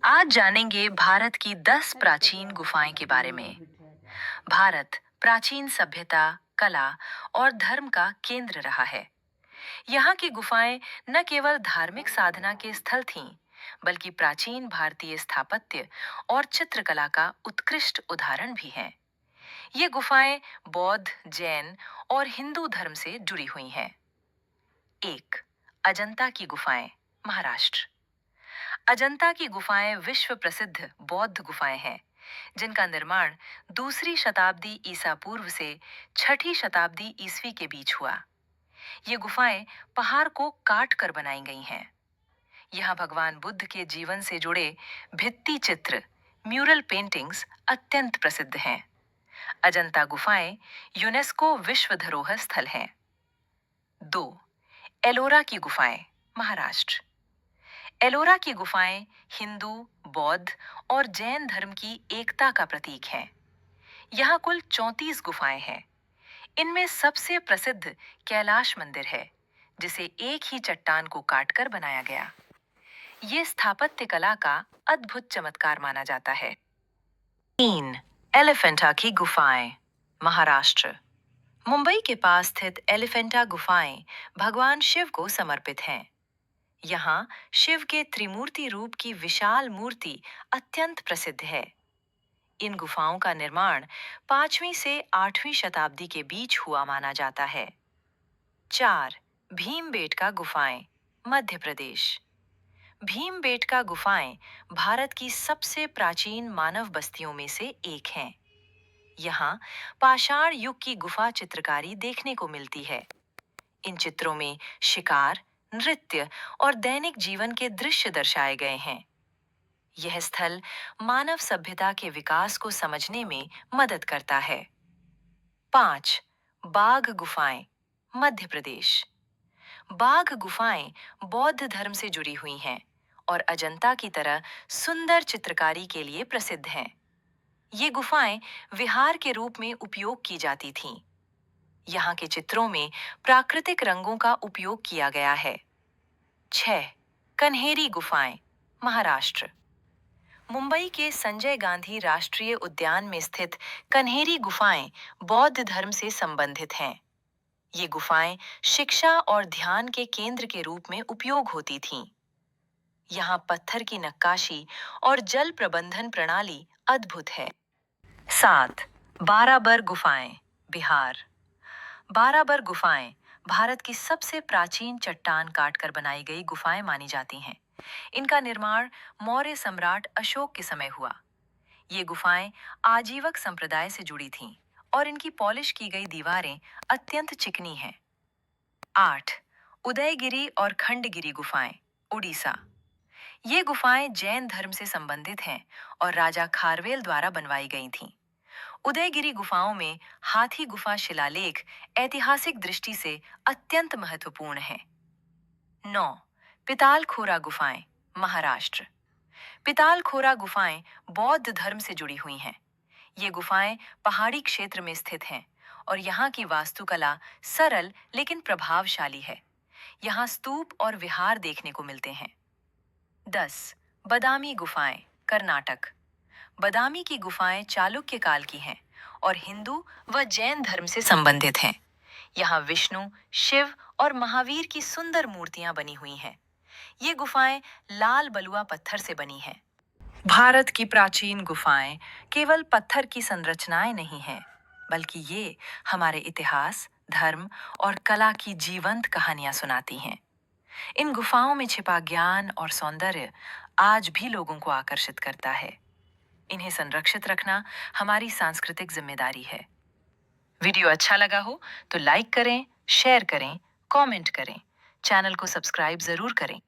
आज जानेंगे भारत की 10 प्राचीन गुफाएं के बारे में। भारत प्राचीन सभ्यता, कला और धर्म का केंद्र रहा है। यहाँ की गुफाएं न केवल धार्मिक साधना के स्थल थीं, बल्कि प्राचीन भारतीय स्थापत्य और चित्रकला का उत्कृष्ट उदाहरण भी हैं। ये गुफाएं बौद्ध, जैन और हिंदू धर्म से जुड़ी हुई हैं। 1. अजंता की गुफाएं, महाराष्ट्र। अजंता की गुफाएं विश्व प्रसिद्ध बौद्ध गुफाएं हैं, जिनका निर्माण दूसरी शताब्दी ईसा पूर्व से छठी शताब्दी ईसवी के बीच हुआ। ये गुफाएं पहाड़ को काट कर बनाई गई हैं। यहाँ भगवान बुद्ध के जीवन से जुड़े भित्ति चित्र, म्यूरल पेंटिंग्स अत्यंत प्रसिद्ध हैं। अजंता गुफाएं यूनेस्को विश्व धरोहर स्थल हैं। 2. एलोरा की गुफाएं, महाराष्ट्र। एलोरा की गुफाएं हिंदू, बौद्ध और जैन धर्म की एकता का प्रतीक हैं। यहाँ कुल 34 गुफाएं हैं। इनमें सबसे प्रसिद्ध कैलाश मंदिर है, जिसे एक ही चट्टान को काटकर बनाया गया। ये स्थापत्य कला का अद्भुत चमत्कार माना जाता है। 3. एलिफेंटा की गुफाएं, महाराष्ट्र। मुंबई के पास स्थित एलिफेंटा गुफाएं भगवान शिव को समर्पित हैं। यहाँ शिव के त्रिमूर्ति रूप की विशाल मूर्ति अत्यंत प्रसिद्ध है। इन गुफाओं का निर्माण 5वीं से 8वीं शताब्दी के बीच हुआ माना जाता है। 4. भीमबेटका गुफाएं, मध्य प्रदेश। भीमबेटका गुफाएं भारत की सबसे प्राचीन मानव बस्तियों में से एक हैं। यहाँ पाषाण युग की गुफा चित्रकारी देखने को मिलती है। इन चित्रों में शिकार, नृत्य और दैनिक जीवन के दृश्य दर्शाए गए हैं। यह स्थल मानव सभ्यता के विकास को समझने में मदद करता है। 5. बाघ गुफाएं, मध्य प्रदेश। बाघ गुफाएं बौद्ध धर्म से जुड़ी हुई हैं और अजंता की तरह सुंदर चित्रकारी के लिए प्रसिद्ध हैं। ये गुफाएं विहार के रूप में उपयोग की जाती थीं। यहाँ के चित्रों में प्राकृतिक रंगों का उपयोग किया गया है। 6. कन्हेरी गुफाएं, महाराष्ट्र। मुंबई के संजय गांधी राष्ट्रीय उद्यान में स्थित कन्हेरी गुफाएं बौद्ध धर्म से संबंधित हैं। ये गुफाएं शिक्षा और ध्यान के केंद्र के रूप में उपयोग होती थीं। यहाँ पत्थर की नक्काशी और जल प्रबंधन प्रणाली अद्भुत है। 7. बाराबर गुफाएं, बिहार। बाराबर गुफाएं भारत की सबसे प्राचीन चट्टान काटकर बनाई गई गुफाएं मानी जाती हैं। इनका निर्माण मौर्य सम्राट अशोक के समय हुआ। ये गुफाएं आजीवक संप्रदाय से जुड़ी थीं और इनकी पॉलिश की गई दीवारें अत्यंत चिकनी हैं। 8. उदयगिरी और खंडगिरी गुफाएं, उड़ीसा। ये गुफाएं जैन धर्म से संबंधित हैं और राजा खारवेल द्वारा बनवाई गई थीं। उदयगिरी गुफाओं में हाथी गुफा शिलालेख ऐतिहासिक दृष्टि से अत्यंत महत्वपूर्ण है। 9. पितालखोरा गुफाएं, महाराष्ट्र। पितालखोरा गुफाएं बौद्ध धर्म से जुड़ी हुई हैं। ये गुफाएं पहाड़ी क्षेत्र में स्थित हैं और यहाँ की वास्तुकला सरल लेकिन प्रभावशाली है। यहाँ स्तूप और विहार देखने को मिलते हैं। 10. बदामी गुफाएं, कर्नाटक। बदामी की गुफाएं चालुक्य काल की हैं और हिंदू व जैन धर्म से संबंधित हैं। यहाँ विष्णु, शिव और महावीर की सुंदर मूर्तियां बनी हुई हैं। ये गुफाएं लाल बलुआ पत्थर से बनी हैं। भारत की प्राचीन गुफाएं केवल पत्थर की संरचनाएं नहीं हैं, बल्कि ये हमारे इतिहास, धर्म और कला की जीवंत कहानियां सुनाती हैं। इन गुफाओं में छिपा ज्ञान और सौंदर्य आज भी लोगों को आकर्षित करता है। इन्हें संरक्षित रखना हमारी सांस्कृतिक जिम्मेदारी है। वीडियो अच्छा लगा हो तो लाइक करें, शेयर करें, कमेंट करें। चैनल को सब्सक्राइब जरूर करें।